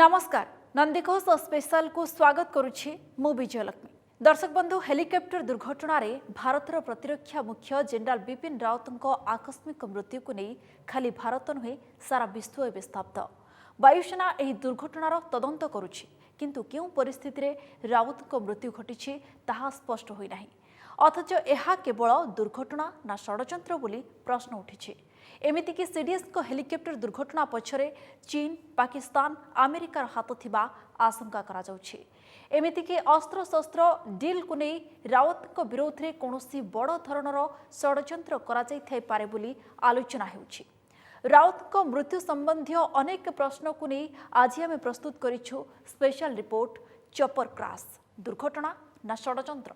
नमस्कार नंदीघोष स्पेशल को स्वागत करुछि मु विजयलक्ष्मी। दर्शक बंधु हेलिकॉप्टर दुर्घटना रे भारतर प्रतिरक्षा मुख्य जनरल बिपिन रावत आकस्मिक मृत्यु को नहीं खाली भारत नुहे सारा विश्व एवं स्तब्ध। वायुसेना एही दुर्घटनार तदंत करुछि किंतु केउ परिस्थिति रे रावत मृत्यु घटी ताहा स्पष्ट होई नाही। अथच यह केवल दुर्घटना ना षड्यंत्र बोली प्रश्न उठी। एमितिकी सीडीएस को हेलिकॉप्टर दुर्घटना पछरे चीन, पाकिस्तान, अमेरिकार हाथ थिबा आशंका करा जाउछि। एमितिकी अस्त्र शस्त्र डील को नहीं रावत को विरोध में कौनसी बड़ धरणर षड्यंत्र करा जाई थाई पारे बोली आलोचना हेउछि। रावत को मृत्यु संबंधी अनेक प्रश्न को नहीं आज आम प्रस्तुत करिछु स्पेशल रिपोर्ट चॉपर क्रैश, दुर्घटना ना षड्यंत्र।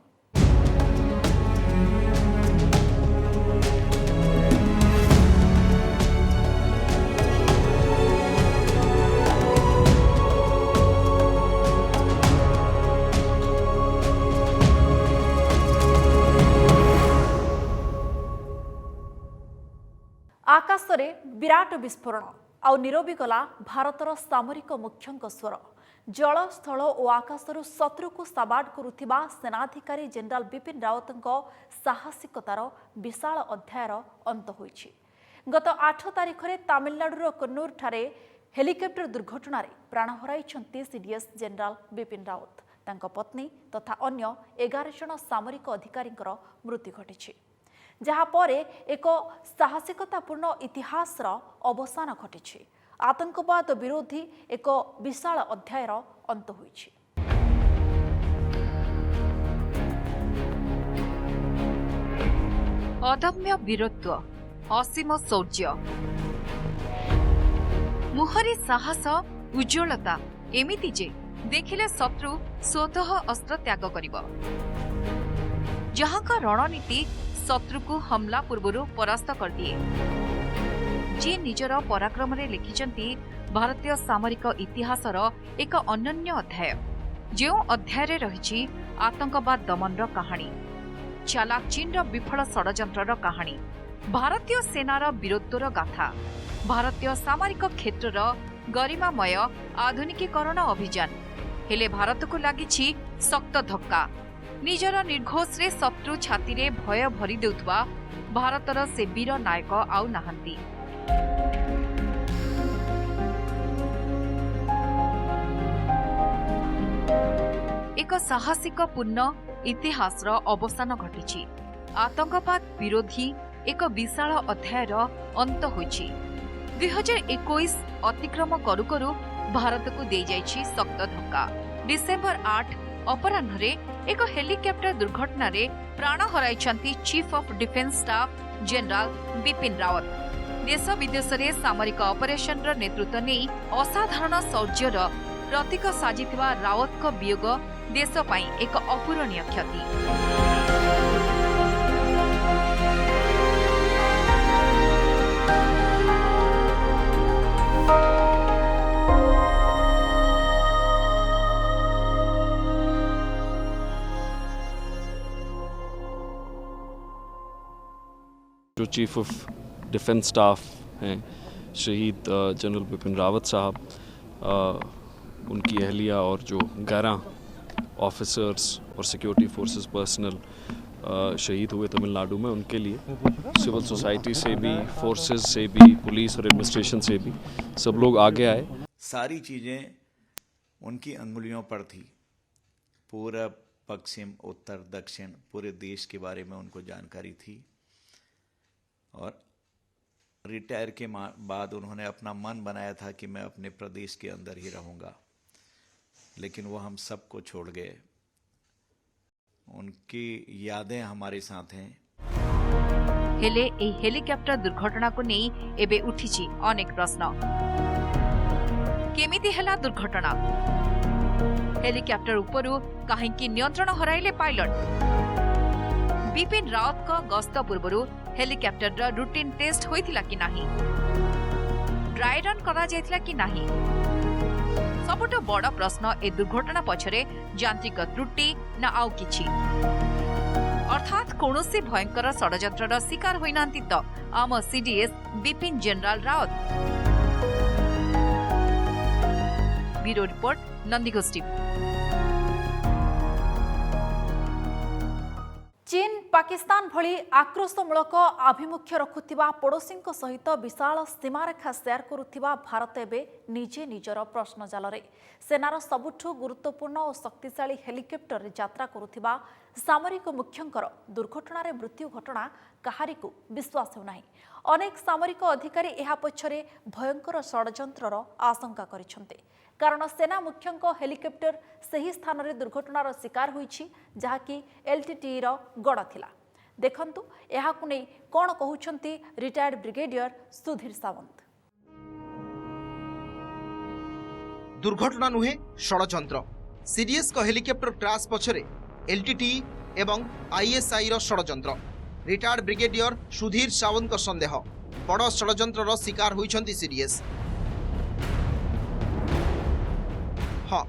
आकाशरे विराट विस्फोरण आउ नीरवी गला भारतर सामरिक मुख्यंक स्वर। जल स्थल और आकाशरू शत्रु को साबाड करुथिबा सेनाधिकारी जनरल बिपिन रावत साहसिकतार विशाल अध्यायर अंत होइछि। गत 8 तारिख में तमिलनाडुर कन्नूर ठारे हेलिकॉप्टर दुर्घटना रे प्राण हराइछन्ति सीडीएस जनरल बिपिन रावत, तांको पत्नी तथा अन्य 11 जन सामरिक अधिकारींकर मृत्यु घटिछि, जहा परे एक साहसिकतापूर्ण इतिहासर अवसान घटिछि। आतंकवाद विरोधी एक विशाल अध्यायर अंत होइछि। अदम्य वीरत्व, असीम शौर्य, मुहरे साहस, उज्ज्वलता एमिति जे देखिले शत्रु स्वतः अस्त्र त्याग करिब। जहाँ का रणनीति शत्रु को हमला पूर्व परास्त कर दिए। जी निजर पराक्रम रे लिखिचंती भारतीय सामरिक इतिहासर एक अनन्य अध्याय, जो अध्याय रे रहिछि आतंकवाद दमनर कहानी, चालाक चीन विफल षड्यंत्रर कहानी, भारतीय सेनार वीरत्वर गाथा, भारतीय सामरिक क्षेत्रर गरिमामय आधुनिकीकरण अभियान। हेले भारत को लागिछि शक्त धक्का। निजर निर्घोष रे शत्रु छाती रे भय भरी देउथबा भारतर से वीर नायक आउ नाहंती। एक साहसिक पूर्ण इतिहासर अवसान घटिछि। आतंकवाद विरोधी एक विशाल अध्यायर अंत होइछि। 2021 अतिक्रम करू करू भारत को दे जाइछि शक्त धक्का। डिसेंबर 8 अपराह्न एक हेलिकॉप्टर दुर्घटना रे प्राण हराइछन्ति chief of defence staff general Bipin Rawat. देश विदेश रे सामरिक ऑपरेशन र नेतृत्व नहीं असाधारण शौर्यर प्रतीक साजिथिबा रावत को वियोग देश पई एक अपूरणीय क्षति। जो चीफ ऑफ डिफेंस स्टाफ हैं शहीद जनरल बिपिन रावत साहब, उनकी अहलिया और जो 11 ऑफिसर्स और सिक्योरिटी फोर्सेस पर्सनल शहीद हुए तमिलनाडु में, उनके लिए सिविल सोसाइटी से भी, फोर्सेस से भी, पुलिस और एडमिनिस्ट्रेशन से भी सब लोग आगे आए। सारी चीज़ें उनकी अंगुलियों पर थी। पूरब, पश्चिम, उत्तर, दक्षिण पूरे देश के बारे में उनको जानकारी थी। और रिटायर के बाद उन्होंने अपना मन बनाया था कि मैं अपने प्रदेश के अंदर ही रहूँगा, लेकिन वो हम सबको छोड़ गए। उनकी यादें हमारे साथ हैं। हेले ए हेलिकॉप्टर दुर्घटना को नहीं एबे उठिछि अनेक प्रश्न। केमिति हला दुर्घटना? हेलिकॉप्टर उपरु काहेकि नियंत्रण हराइले पायलट? बिपिन रावत का गस्त पूर्व हेलिकॉप्टर रूटीन टेस्ट होइथिला कि नाही? ड्राई रन करा जायथिला कि नाही? सबुठ बड़ प्रश्न ए दुर्घटना पछरे यांत्रिक त्रुटि ना आउ किछि, अर्थात कौनसी भयंकर षड्यंत्रर शिकार होइनांती तो आम CDS Bipin general Rawat. Bureau report Nandighosh TV. चीन पाकिस्तान भली आक्रोशमूलक आभिमुख्य रखुथिबा पड़ोशी सहित विशाल सीमारेखा शेयर करुथिबा भारत एबे निजे निजर प्रश्न जालरे सेनार सबुठु गुरुत्वपूर्ण और शक्तिशाली हेलिकप्टर यात्रा करुथिबा सामरिक मुख्यंकर दुर्घटनार मृत्यु घटना काहारिकु विश्वास हेउनाही। अनेक सामरिक अधिकारी एहा पछरे भयंकर षड्यंत्रर आशंका करिसंते कारण सेना मुख्यंक हेलिकप्टर सही स्थान रे दुर्घटनार शिकार होईछि जहाँकि एलटीटी रो गड़ थिला। देखंतु एहाकु नै कोन कहउछंती रिटायर्ड ब्रिगेडियर सुधीर सावंत। दुर्घटना नुहे षड्यंत्र सीडीएस को हेलिकप्टर क्रैश पछरे एलटीटी एवं आईएसआई रो षड्यंत्र रिटायर्ड ब्रिगेडियर सुधीर सावंत को संदेह बड़ षड्यंत्र रो शिकार होइछंती सीडीएस। हाँ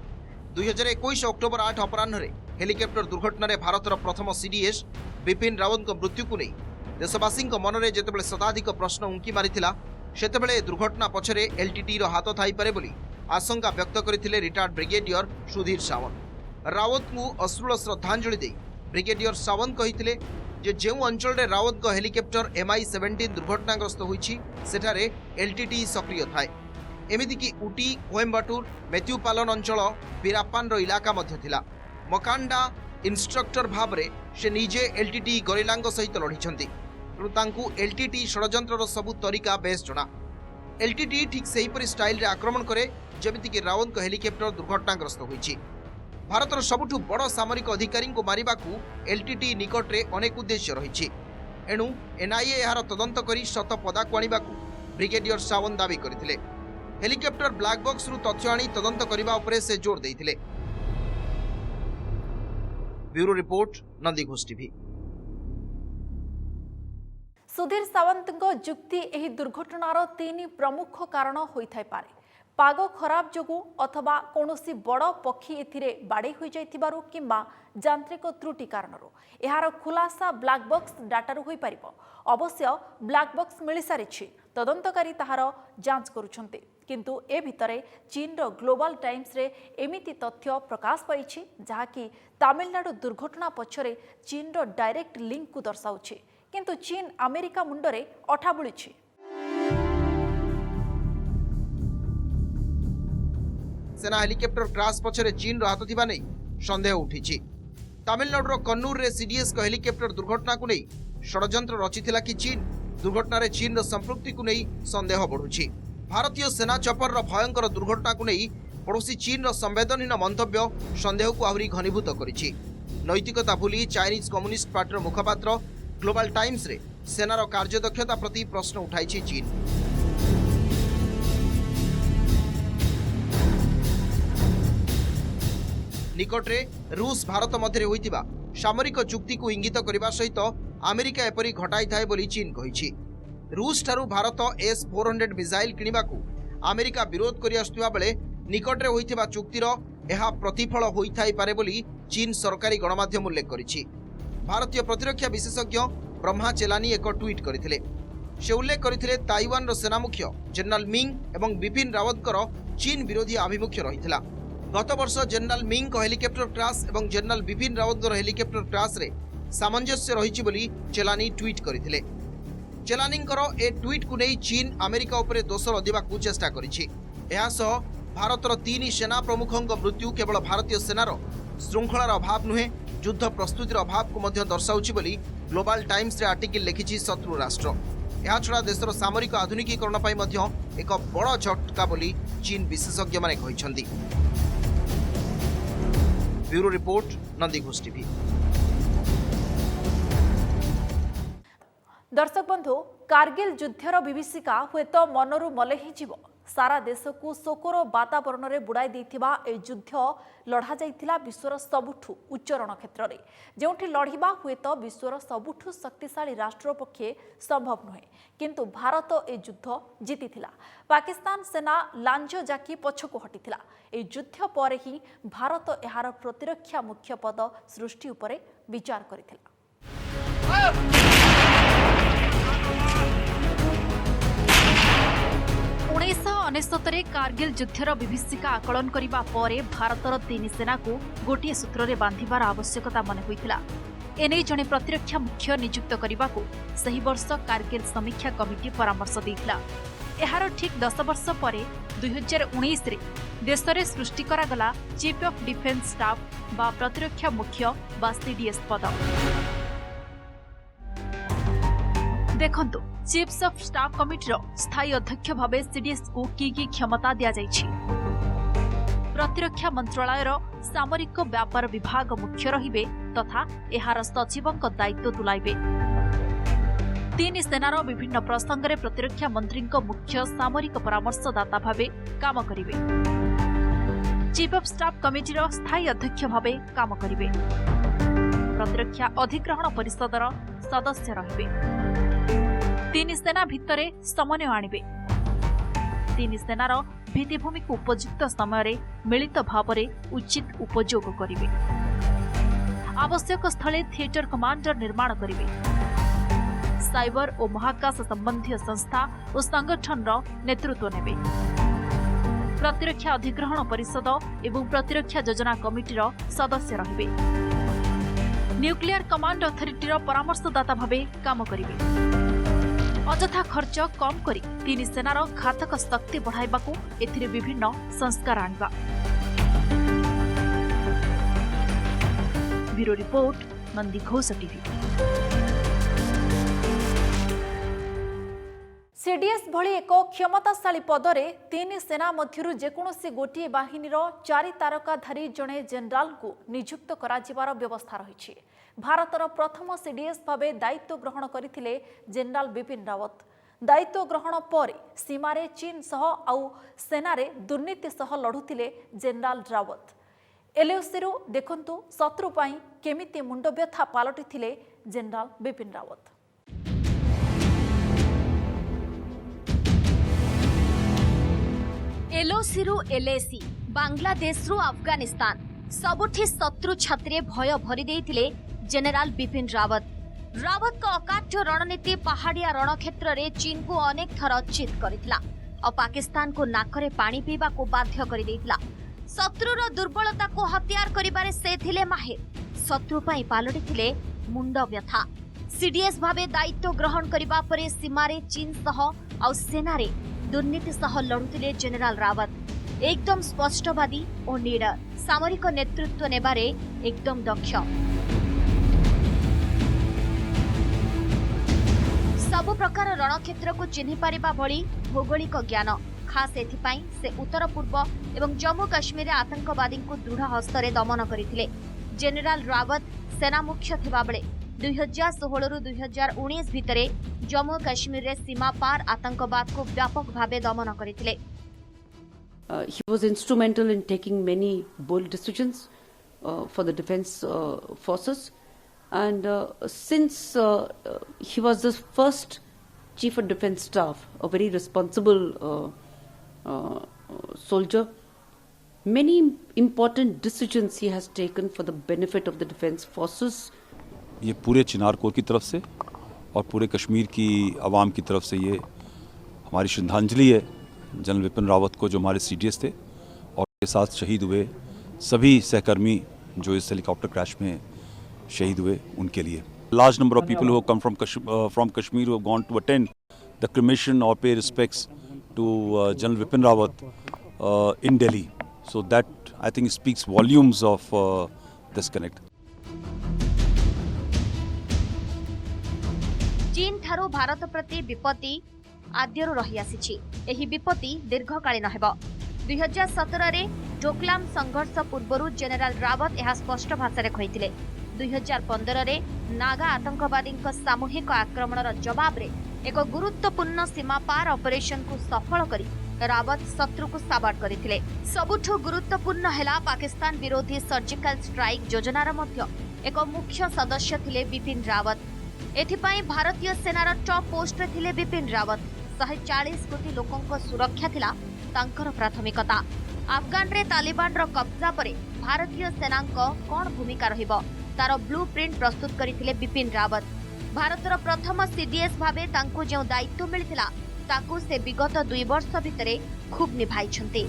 2021 अक्टोबर 8 अपराह्न हेलिकप्टर दुर्घटना रे भारतर प्रथम सीडीएस बिपिन रावत को मृत्यु को नहीं देशवासी मनरे जेतेबेले शताधिक प्रश्न उंकी मारिथिला सेतेबेले दुर्घटना पछरे एलटीटी रो हाथ थाई पारे बोली आशंका व्यक्त करथिले रिटायर्ड ब्रिगेडियर सुधीर सावंत। रावत को अश्रुल श्रद्धांजलि दे ब्रिगेडियर सावंत कहिथिले जे जेउ अंचल रे रावत को हेलिकप्टर MI-17 दुर्घटनाग्रस्त होईछि सेठारे एलटीटी सक्रिय थाए। एमिति कि उटी कोयम्बाटूर मेथ्यूपालन अंचल बीरापान रो इलाका मध्य थिला। मकांडा इंस्ट्रक्टर भाबरे से निजे एलटीटी गरिलांग सहित लढिछंती तेणु तांकू एलटीटी षड्यंत्रर सबु तरीका बेस जଣା। एलटीटी ठीक सेहीपरि स्टाइल रे आक्रमण करे जेमिति कि रावत को हेलिकप्टर दुर्घटनाग्रस्त होईछि। भारतर सबुठु बड़ सामरिक अधिकारी को मारिबाकू एलटीटी निकट रे अनेक उद्देश्य रहिछि एणु एनआईए यार तदंत करी सत पदाकू आनिबाकू ब्रिगेडियर सावंत दाबी करथिले। हेलिकप्टर ब्लैक बॉक्स रु तथ्य आनी तदंत करबा उपरे से जोर देइथिले। Bureau report Nandighosh TV. Sudhir सावंतଙ୍କ जुक्ति एही दुर्घटनार तीन प्रमुख कारण होइथाय पारे। पाग खराब जोगु अथवा कोनोसी बड़ पक्षी एथिरे बाड़े होई जाइथिबारु किंबा यांत्रिक त्रुटि कारणरो एहार खुलासा ब्लैक बॉक्स डाटारु होई परिबो। अवश्य ब्लैक बॉक्स मिली सारिछि तदंतकारी ताहार जांच करुछन्ते किंतु ए भितरे चीन रो ग्लोबल टाइम्स रे एमिति तथ्य प्रकाश पाइछि जहाँकि तमिलनाडु दुर्घटना पछरे चीन रो डायरेक्ट लिंक को दर्शाउछि किंतु चीन अमेरिका मुंडरे अठा बुलिछि। सेना हेलिकप्टर क्रैश पछरे चीन रो हाथ थिबा नै संदेह उठिछि। तमिलनाडु रो कन्नूर रे सीडीएस को हेलिकप्टर दुर्घटना को नै षड्यंत्र रचिथिला कि चीन दुर्घटना रे चीन रो संपृक्ति को नै संदेह बढ़ुछि। भारतीय सेना चपर रो भयंकर दुर्घटना को नै पड़ोसी चीन रो संवेदनहीन मंतव्य संदेह को आहुरी घनीभूत करिछि। नैतिकता भूली चाइनीज कम्युनिस्ट पार्टी मुखपात्र ग्लोबल टाइम्स रे सेनार कार्यदक्षता प्रति प्रश्न उठाइछि चीन। निकटरे रूस भारत मध्य होइतिबा सामरिक चुक्ति को इंगित करने सहित अमेरिका एपरी घटाई थाए बोली चीन कहिछि। रूस ठारू भारत S-400 मिसाइल किनिबाकू अमेरिका विरोध करि आसुवा बेले निकटरे होइतिबा चुक्तिर एहा प्रतिफल होइथाई पारे बोली चीन सरकारी गणमाध्यम उल्लेख करिछि। भारतीय प्रतिरक्षा विशेषज्ञ ब्रह्मा चेलानी एक ट्वीट करथिले। से उल्लेख करथिले ताइवान रो सेना मुख्य जनरल मिंग एवं बिपिन रावतकर चीन विरोधी आभिमुख्य रहिथिला। गत वर्ष जनरल मिंग को हेलिकप्टर क्रैश एवं general Bipin Rawat helicopter crash रे सामंजस्य रहिछि बोली चेलानी ट्वीट करथिले। चेलानींकर ए ट्वीट को नहीं चीन अमेरिका उपरे दोष लदिबाकू चेष्टा करिछि। एहा सह भारतर तीन सेना प्रमुखों मृत्यु केवल भारतीय सेनार श्रृंखलार अभाव नुहे युद्ध प्रस्तुतिर अभाव को मध्य दर्शाउछि बोली ग्लोबल टाइम्स रे आर्टिकल लिखिछि शत्रु राष्ट्र। एहा छड़ा देशर सामरिक आधुनिकीकरण पई मध्य एक बड़ झटका बोली चीन विशेषज्ञ माने कहिसंती। Bureau report Nandighosh TV. दर्शक बंधु कारगिल युद्धर विभीषिका हुए तो मनरु मले ही जीव सारा देश को शोकर वातावरण में बुड़ाई देथिबा ए युद्ध लड़ा जाइथिला विश्वर सबुठु उच्च रण क्षेत्र में जोठी लड़िबा हुए तो विश्वर सबुठु शक्तिशाली राष्ट्र पक्षे संभव नुहे किंतु भारत ए युद्ध जीतिथिला। पाकिस्तान सेना लांझ जाकी पछकु हटिथिला। ए युद्ध पर ही भारत एहार प्रतिरक्षा मुख्य पद सृष्टि उपरे विचार करिथिला। 1999 1999 कारगिल युद्धर विभीषिका आकलन करने पर भारतर तीन सेना को गोटे सूत्र में बांधिबार आवश्यकता मन होइतिला। एने जने प्रतिरक्षा मुख्य नियुक्त करने को सही वर्ष कारगिल समीक्षा कमिटी परामर्श देइतिला। एहार ठीक 10 वर्ष पर 2019 रे देश में सृष्टि करागला चीफ ऑफ डिफेंस स्टाफ बा प्रतिरक्षा मुख्य बा सीडीएस पद। देखंतु चीफ्स ऑफ स्टाफ कमिटीर स्थायी अध्यक्ष भाव सीडीएस को की क्षमता दिया जाइछि। प्रतिरक्षा मंत्रालयर सामरिक व्यापार विभाग मुख्य रहिबे तथा एहार सचिवक दायित्व तुलाइबे। तीन सेनार विभिन्न प्रसंग में प्रतिरक्षा मंत्री मुख्य सामरिक परामर्शदाता भावे काम करिवे। चीफ ऑफ स्टाफ कमिटीर स्थायी अध्यक्ष भावे काम करिवे। प्रतिरक्षा अधिग्रहण परिषदर सदस्य रहिबे। तीन सेना भितरे समन्वय आनिबे। तीन सेनार भित्तिभूमि को उपयुक्त समय मिलित भाव उचित उपयोग करिवे। आवश्यक स्थले थिएटर कमांडर निर्माण करिवे। साइबर और महाकाश संबंधी संस्था और संगठन नेतृत्व नेबे। प्रतिरक्षा अधिग्रहण परिषद एवं प्रतिरक्षा योजना कमिटीर सदस्य रहिबे। न्यूक्लियर कमांड अथॉरिटीर परामर्शदाता भावे काम करिवे। अजथा खर्च कम करी तीन सेनार घातक शक्ति बढ़ाइबाकू एथिरे विभिन्न संस्कार आनिबा। Bureau report Nandighosh TV. CDS भली एक क्षमताशाली पदरे तीन सेना मध्यरु जेकोसी गोटे बाहिनीर 4 तारकाधारी जणे जेनेराल को नियुक्त कराजिबार व्यवस्था रही। भारतर प्रथम सीडीएस भावे दायित्व ग्रहण करथिले जेनेराल बिपिन रावत। दायित्व ग्रहण पर सीमारे चीन सह आउ सेनारे दुर्नीति सह लढुथिले जेनेराल रावत। एलओसी देखंतु शत्रु पाई केमिति मुंडव्यथा पालटिथिले जेनेराल बिपिन रावत। एलओसी रु एलएसी बांग्लादेश रु अफगानिस्तान सबुठी शत्रु छात्रे भय भरी देइथिले जेनेराल बिपिन रावत। रावत का अकाट्य रणनीति पहाड़िया रणक्षेत्र रे चीन को अनेक थर चित करितला और पाकिस्तान को नाकरे पानी पीवा को बाध्य करि देइतला। शत्रुर दुर्बलता को हथियार करिबारे से थिले माहिर। शत्रु पई पालटिथिले मुंड व्यथा। सीडीएस भावे दायित्व ग्रहण करिबा परे सीमारे चीन सह और सेनारे दुर्नीति सह लढुथिले जेनेराल रावत। एकदम स्पष्टवादी और निडर सामरिक नेतृत्व नेबारे एकदम दक्ष। सबु प्रकार रणक्षेत्र को चिन्हि पारिबा भली भौगोलिक ज्ञान खास एथिपाई से उत्तर पूर्व एवं जम्मू काश्मीर आतंकवादी को दृढ़ हस्तरे दमन करथिले। जेनेराल रावत सेना मुख्य थिबा बेले 2016 रु 2019 भितरे जम्मू काश्मीर रे सीमा पार आतंकवाद को व्यापक भावे दमन करथिले। He was instrumental in taking many bold decisions for the defense forces. And since he was the first chief of defense staff, a very responsible soldier, many important decisions he has taken for the benefit of the defense forces. ये पूरे चिनार core की तरफ से और पूरे कश्मीर की आवाम की तरफ से ये हमारी श्रद्धांजलि है जनरल बिपिन रावत को, जो हमारे सीडीएस थे और के साथ शहीद हुए सभी सहकर्मी जो इस हेलीकॉप्टर क्रैश में शहीद हुए उनके लिए। Large number of people who have come from Kashmir who have gone to attend the cremation or pay respects to General Bipin Rawat in Delhi. So that I think speaks volumes of this connect. चीन ठारू भारत प्रति विपत्ति आद्यरू रही आसी। एही विपत्ति दीर्घकालीन हेब। 2017 रे डोकलाम संघर्ष पूर्वरु जेनेराल रावत यह स्पष्ट भाषा कहिथिले। 2015 रे नागा आतंकवादी सामूहिक आक्रमणर जवाब रे एक गुरुत्वपूर्ण सीमा पार ऑपरेशन को सफल करी रावत शत्रु को साबाड़ करथिले। सबुठु गुरुत्वपूर्ण हेला पाकिस्तान विरोधी सर्जिकल स्ट्राइक योजनार मध्य एक मुख्य सदस्य थिले बिपिन रावत। एथिपाई भारतीय सेनार टॉप पोस्ट रे थिले बिपिन रावत। 140 कोटी लोकंक सुरक्षा थिला तांकर प्राथमिकता। अफगान रे तालिबान रो कब्जा परे भारतीय सेनांक कोन भूमिका रहिबो तार ब्लूप्रिंट प्रस्तुत करथिले बिपिन रावत। भारतर प्रथम सीडीएस भावे तांको जो दायित्व मिलिथिला ताकू से विगत 2 वर्ष भितरे खूब निभाइछन्ते।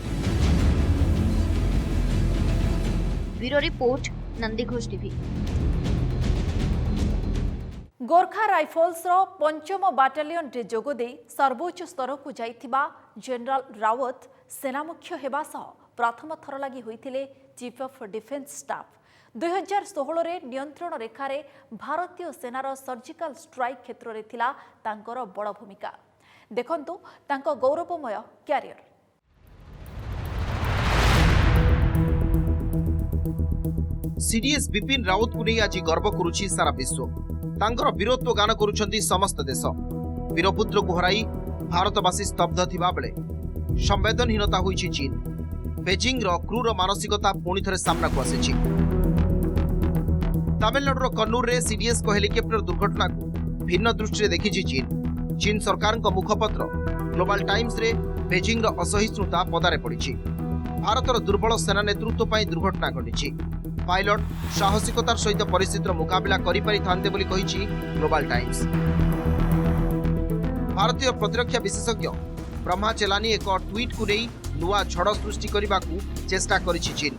Bureau report Nandighosh TV. Gorkha Rifles रो 5म बाटालियन रे जोगदे सर्वोच्च स्तर को जाइथिबा जनरल रावत सेना मुख्य हेबा सह प्रथम थर लागि होइथिले चीफ ऑफ डिफेंस स्टाफ। 2016 रे नियंत्रण रेखा रे भारतीय सेनार सर्जिकल स्ट्राइक क्षेत्र रे थिला तांकर बड़ भूमिका। देखंतु तांको गौरवमय कैरियर। सीडीएस बिपिन रावत को नहीं आज गर्व करुछि सारा विश्व। तांकर वीरत्व गान करुछंती समस्त देश। वीरपुत्र को हराई भारतवासी स्तब्ध थिबा बेले संवेदनहीनता होइछि चीन। बेजिंग रो क्रूर मानसिकता पुणी थरे सामना को आसिछि। तमिलनाडुर कन्नूर रे सीडीएस को हेलिकॉप्टर दुर्घटना को भिन्न दृष्टि देखिछि चीन। चीन सरकार को मुखपत्र ग्लोबल टाइम्स रे बेजिंग रो असहिष्णुता पदारे पड़िछि। भारतर दुर्बल सेना नेतृत्व पर दुर्घटना घटी। पायलट साहसिकतार सहित परिस्थितिर मुकाबला करिपारिथान्ते बोली कहिछि ग्लोबल टाइम्स। भारतीय प्रतिरक्षा विशेषज्ञ ब्रह्मा चेलानी एक ट्वीट को नहीं नुआ झड़ सृष्टि करने चेष्टा करिछि चीन।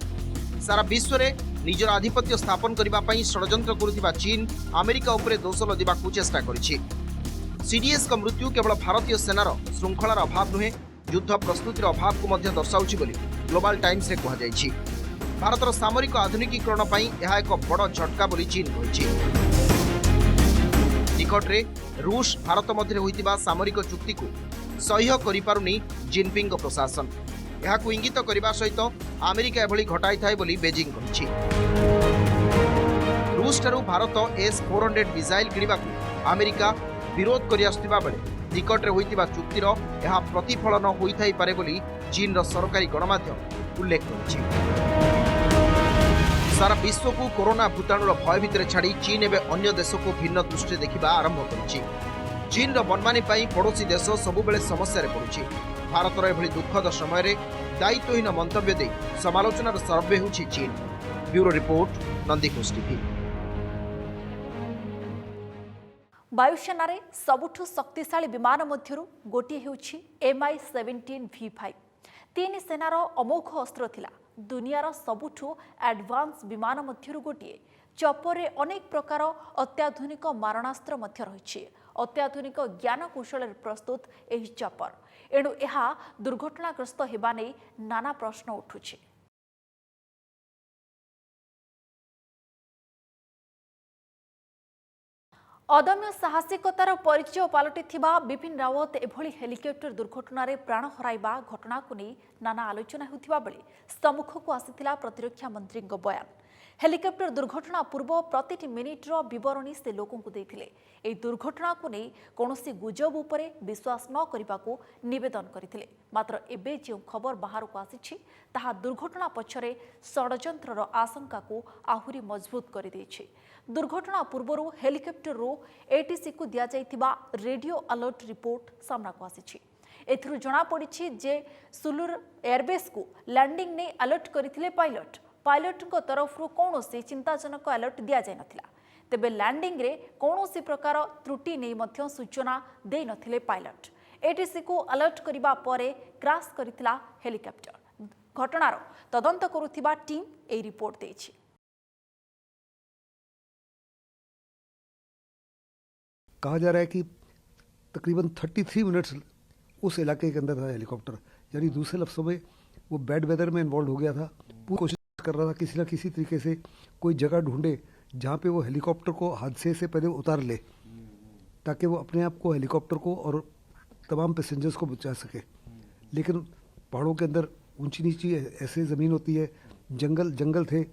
सारा विश्व में निजर आधिपत्य स्थापन करने षड्यंत्र करुथिबा चीन अमेरिका उपरे दोष लदिबाकू चेष्टा करिछि। सीडीएस का मृत्यु केवल भारतीय सेनार श्रृंखलार अभाव नुहे, युद्ध प्रस्तुतिर अभाव को मध्य दर्शाउछि बोली ग्लोबल टाइम्स रे कहुଯାଇଛି। भारतर सामरिक आधुनिकीकरण पई यह एक बड़ झटका बोली चीन कहिछि। निकटरे रूस भारत मध्य होइतिबा सामरिक चुक्ति को सह्य करि पारुनी जिनपिंग प्रशासन। यहाकू इंगित करने सहित अमेरिका एभली घटाई थाए बोली बेजिंग कहिछि। रूस ठारू भारत S-400 मिसाइल किणवा अमेरिका विरोध करि आसुथिबा बेले निकटरे होइतिबा चुक्तिर यह प्रतिफलन होइथाई पारे बोली चीन सरकारी गणमाध्यम उल्लेख करिछि। सारा विश्व को कोरोना भूताणुर भय भितर छाड़ी चीन एवं अन्य देश को भिन्न दृष्टि देखा आरंभ करिछि। चीन मनमानी पड़ोशी देश सबुबले समस्या पड़ुछि। भारतर एभली दुखद समय दायित्वहीन मंतव्य दे समालोचनार सर्वे होछि चीन। Bureau report Nandighosh TV. वायुसेना रे सबुठु शक्तिशाली विमान मध्यरु गोटी हेउछि Mi-17 V5। 3 सेनार अमोघ अस्त्र थिला। दुनियार सबुठु एडवांस विमान मध्यरु गोटिए। चपर रे अनेक प्रकार अत्याधुनिक मारणास्त्र मध्य रहिछि। अत्याधुनिक ज्ञान कौशल प्रस्तुत एही चपर। एणु एहा दुर्घटनाग्रस्त हेबा नै नाना प्रश्न उठुछि। अदम्य साहसिकतार परिचय पलटिथिबा बिपिन रावत एभली हेलिकॉप्टर दुर्घटना रे प्राण हराइबा घटना को नहीं नाना आलोचना होथिबा बेले सम्मुख को आसिथिला प्रतिरक्षा मंत्री बयान। हेलिकॉप्टर दुर्घटना पूर्व प्रति मिनिट रो विवरणी से लोकों को देथिले। एही दुर्घटना को नहीं कोनोसी गुजब उपरे विश्वास न करिबाकू निवेदन करथिले। मात्र एबे जे खबर बाहर को आसिछि ताहा दुर्घटना पछरे षड्यंत्रर आशंका को आहुरी मजबूत करि दैछि। दुर्घटना पूर्वरु हेलिकॉप्टर रो एटीसी को दिया जाइथिबा रेडियो अलर्ट रिपोर्ट सामना को आसिछि। एथरु जणा पड़िछि जे सुलुर एयरबेस को लैंडिंग ने अलर्ट करथिले पायलट। पायलट को तरफ कौनसी चिंताजनक अलर्ट दि जाय नथिला। तेबे लैंडिंग रे कौनसी प्रकार त्रुटि नहीं मध्य सूचना दे नथिले पायलट। एटीसी को अलर्ट करिबा परे क्रैश करथिला हेलिकॉप्टर। घटनार तदंत करुथिबा टीम ए रिपोर्ट देछि। कहा जा रहा है कि तकरीबन 33 मिनट्स उस इलाके के अंदर था हेलीकॉप्टर, यानी दूसरे लफ्ज़ों में वो बैड वेदर में इन्वॉल्व हो गया था। पूरी कोशिश कर रहा था किसी न किसी तरीके से कोई जगह ढूंढे जहाँ पे वो हेलीकॉप्टर को हादसे से पहले उतार ले, ताकि वो अपने आप को, हेलीकॉप्टर को और तमाम पैसेंजर्स को बचा सके। लेकिन पहाड़ों के अंदर ऊंची नीची ऐसे ज़मीन होती है, जंगल थे,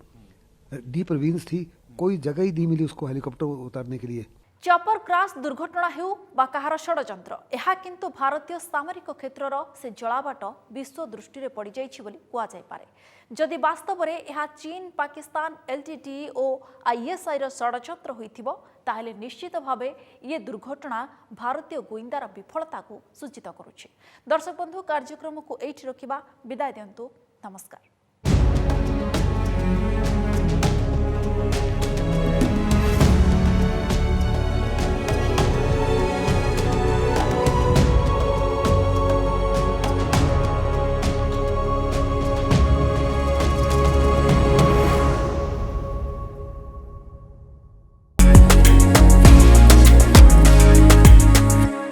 डीप रवीन्स थी, कोई जगह ही नहीं मिली उसको हेलीकॉप्टर उतारने के लिए। चपर क्रैश दुर्घटना हेउ बा कहार षड्यंत्र, यह किंतु भारतीय सामरिक क्षेत्रर से जलाबाट विश्व दृष्टि रे पड़ जाइछि बोली कुआ जाय पारे। जदि वास्तव में यह चीन, पाकिस्तान, LTTE और ISI र षड्यंत्र होइथिबो ताहेले निश्चित भावे ये दुर्घटना भारतीय गोइंदार विफलता को सूचित करुछि। दर्शक बंधु, कार्यक्रम को एठी रखिबा। विदाय दियंतु। नमस्कार।